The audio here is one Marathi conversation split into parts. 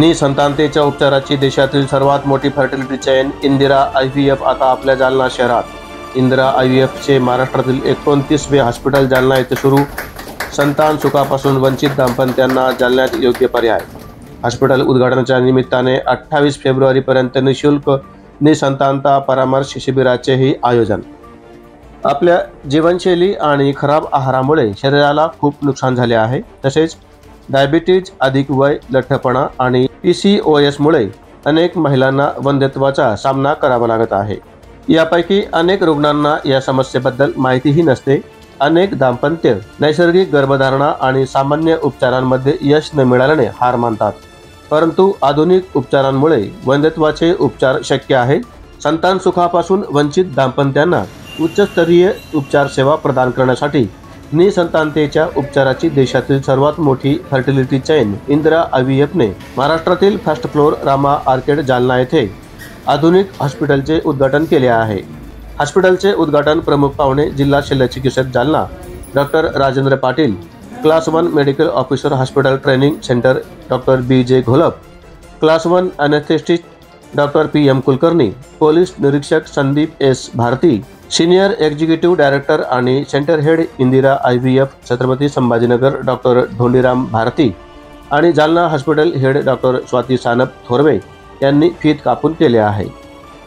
निसंतानतेच्या उपचाराची देशातील सर्वात मोठी फर्टिलिटी चेन इंदिरा IVF आता आपल्या जालना शहरात। इंदिरा IVFचे महाराष्ट्रातील 29वे हॉस्पिटल जालना येथे सुरू। संतान सुखापासून वंचित दाम्पत्यांना जालन्यात योग्य पर्याय। हॉस्पिटल उद्घाटनाच्या निमित्ताने 28 फेब्रुवारीपर्यंत निशुल्क निसंतानता परामर्श शिबिराचेही आयोजन। आपल्या जीवनशैली आणि खराब आहारामुळे शरीराला खूप नुकसान झाले आहे। तसेच डायबिटीज, अधिक वय, लठ्ठपणा आणि PCOS मुळे अनेक महिलांना वंध्यत्वाचा सामना करावा लागत आहे। यापैकी अनेक रुग्णांना या समस्येबद्दल माहितीही नसते। अनेक दाम्पत्य नैसर्गिक गर्भधारणा आणि सामान्य उपचारांमध्ये यश न मिळाल्याने हार मानतात, परंतु आधुनिक उपचारांमुळे वंध्यत्वाचे उपचार शक्य आहे। संतान सुखापासून वंचित दाम्पत्यांना उच्चस्तरीय उपचार सेवा प्रदान करण्यासाठी निसंतानतेच्या उपचाराची देशातील सर्वात मोठी फर्टिलिटी चेन इंदिरा IVFने महाराष्ट्रातील first floor Rama arcade Jalna येथे आधुनिक हॉस्पिटलचे उद्घाटन केले आहे। हॉस्पिटलचे उद्घाटन प्रमुख पाहुणे जिल्हा शल्यचिकित्सक Jalna doctor Rajendra Patil, class 1 medical officer hospital training centre doctor BJ Gholap, class 1 anaesthetist doctor PM Kulkarni, police निरीक्षक Sandeep S Bharti, senior executive director आणि centre head Indira IVF Chhatrapati Sambhajinagar doctor Dhondiram Bharti आणि Jalna hospital head doctor Swati Sanap Thorve यांनी फीत कापून केले आहे।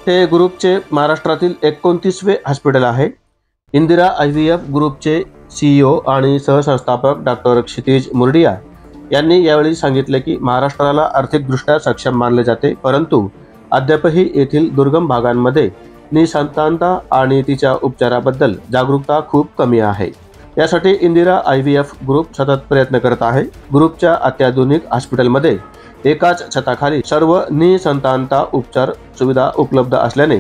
हे ग्रुपचे महाराष्ट्रातील 29वे हॉस्पिटल आहे। इंदिरा IVF ग्रुपचे CEO आणि सहसंस्थापक डॉक्टर क्षितिज मुर्डिया यांनी यावेळी सांगितले की महाराष्ट्राला आर्थिकदृष्ट्या सक्षम मानले जाते, परंतु अद्यापही येथील दुर्गम भागांमध्ये निसंतानता आणि तिच्या उपचाराबद्दल जागरूकता खूप कमी आहे। यासाठी इंदिरा IVF ग्रुप सतत प्रयत्न करत आहे। ग्रुपच्या अत्याधुनिक हॉस्पिटलमध्ये एकाच छताखाली सर्व निसंतानता उपचार सुविधा उपलब्ध असल्याने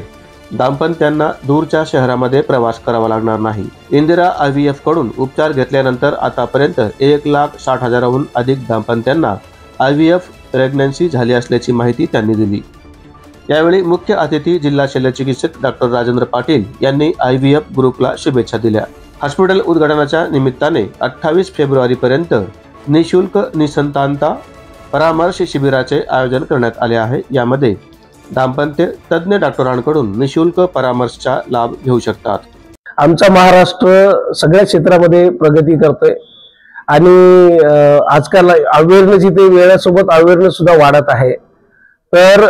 दाम्पत्यांना दूरच्या शहरामध्ये प्रवास करावा लागणार नाही। इंदिरा IVF कडून उपचार घेतल्यानंतर आतापर्यंत 1,60,000हून अधिक दाम्पत्यांना IVF प्रेग्नन्सी झाली असल्याची माहिती त्यांनी दिली। यावेळी मुख्य अतिथी जिल्हा शल्यचिकित्सक डॉक्टर राजेंद्र पाटील यांनी IVF ग्रुपला शुभेच्छा दिल्या। हॉस्पिटल उद्घाटनाच्या निमित्ताने 28 फेब्रुवारीपर्यंत निशुल्क निसंतानता परामर्श शिबिराचे आयोजन करण्यात आले आहे। यामध्ये दाम्पत्य तज्ञ डॉक्टरांकडून निशुल्क परामर्शचा लाभ घेऊ शकतात। आमचा महाराष्ट्र सगळ्या क्षेत्रामध्ये प्रगती करतोय आणि आजकाल अवेअरनेस इथे वेळेसोबत अवेअरनेस सुद्धा वाढत आहे। तर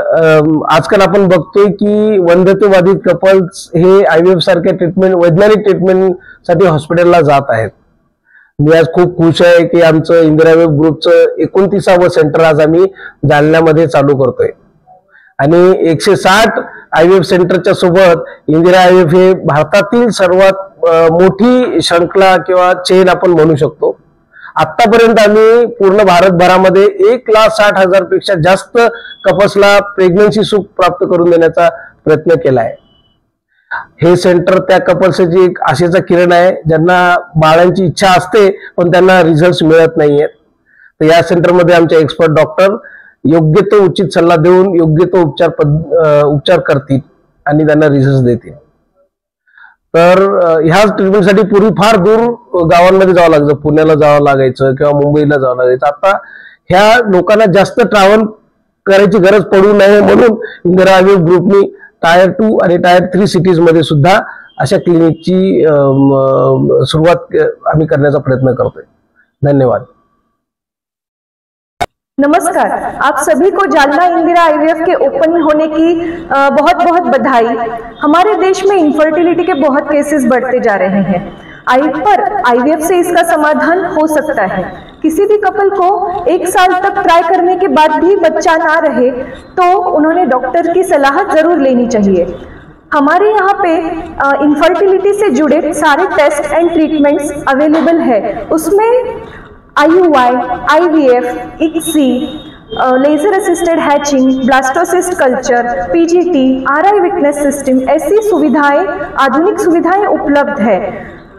आजकाल आपण बघतोय की वंध्यत्वबाधित कपल्स हे IVF सारख्या ट्रीटमेंट, वैज्ञानिक ट्रीटमेंट साठी हॉस्पिटलला जात आहेत। मी आज खूप खुश आहे की आमचं इंदिरा IVF ग्रुपचं 29वं सेंटर आज आम्ही जालन्यामध्ये चालू करतोय आणि 160 IVF सेंटरच्या सोबत इंदिरा IVF हे भारतातील सर्वात मोठी श्रृंखला किंवा चेन आपण म्हणू शकतो। आतापर्यंत आम्ही पूर्ण भारतभरामध्ये 1,60,000 पेक्षा जास्त कपल्सला प्रेग्नन्सी सुख प्राप्त करून देण्याचा प्रयत्न केला आहे। हे सेंटर त्या कपल्सची एक आशेचा किरण आहे ज्यांना बाळांची इच्छा असते पण त्यांना रिझल्ट मिळत नाहीयेत। तर या सेंटरमध्ये आमचे एक्सपर्ट डॉक्टर योग्य तो उचित सल्ला देऊन योग्य तो उपचार करतील आणि त्यांना रिझल्ट देतील। तर ह्या ट्रीटमेंटसाठी पूर्वी फार दूर गावांमध्ये जावं लागायचं, पुण्याला जावं लागायचं किंवा मुंबईला जावं लागायचं। आता ह्या लोकांना जास्त ट्रॅव्हल करायची गरज पडू नये म्हणून इंदिरा IVF ग्रुपनी टायर 2 आणि टायर 3 सिटीज मध्ये सुद्धा अशा क्लिनिकची सुरुवात आम्ही करण्याचा प्रयत्न करतोय। धन्यवाद। नमस्कार, आप सभी को जालना इंदिरा IVF के ओपन होने की बहुत बहुत बधाई। हमारे देश में इनफर्टिलिटी के बहुत केसेस बढ़ते जा रहे हैं। पर IVF से इसका समाधान हो सकता है। किसी भी कपल को 1 साल तक ट्राई करने के बाद भी बच्चा ना रहे तो उन्होंने डॉक्टर की सलाह जरूर लेनी चाहिए। हमारे यहाँ पे इनफर्टिलिटी से जुड़े सारे टेस्ट एंड ट्रीटमेंट्स अवेलेबल है। उसमें IUI, IVF, ICSI, laser assisted hatching, blastocyst culture, PGT, RI witness system, ऐसी सुविधाएं, आधुनिक सुविधाएं उपलब्ध है।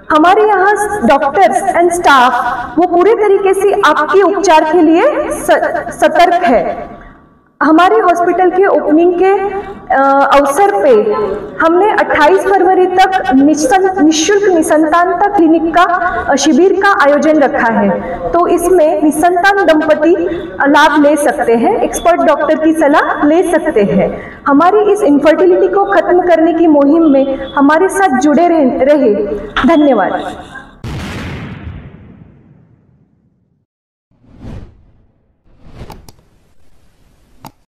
हमारे यहाँ डॉक्टर्स एंड स्टाफ वो पूरे तरीके से आपके उपचार के लिए सतर्क है। हमारे हॉस्पिटल के ओपनिंग के अवसर पे हमने 28 फरवरी तक निःशुल्क निसंतानता क्लिनिक का शिविर का आयोजन रखा है। तो इसमें निसंतान दंपति लाभ ले सकते हैं, एक्सपर्ट डॉक्टर की सलाह ले सकते हैं। हमारी इस इनफर्टिलिटी को खत्म करने की मुहिम में हमारे साथ जुड़े रहे। धन्यवाद।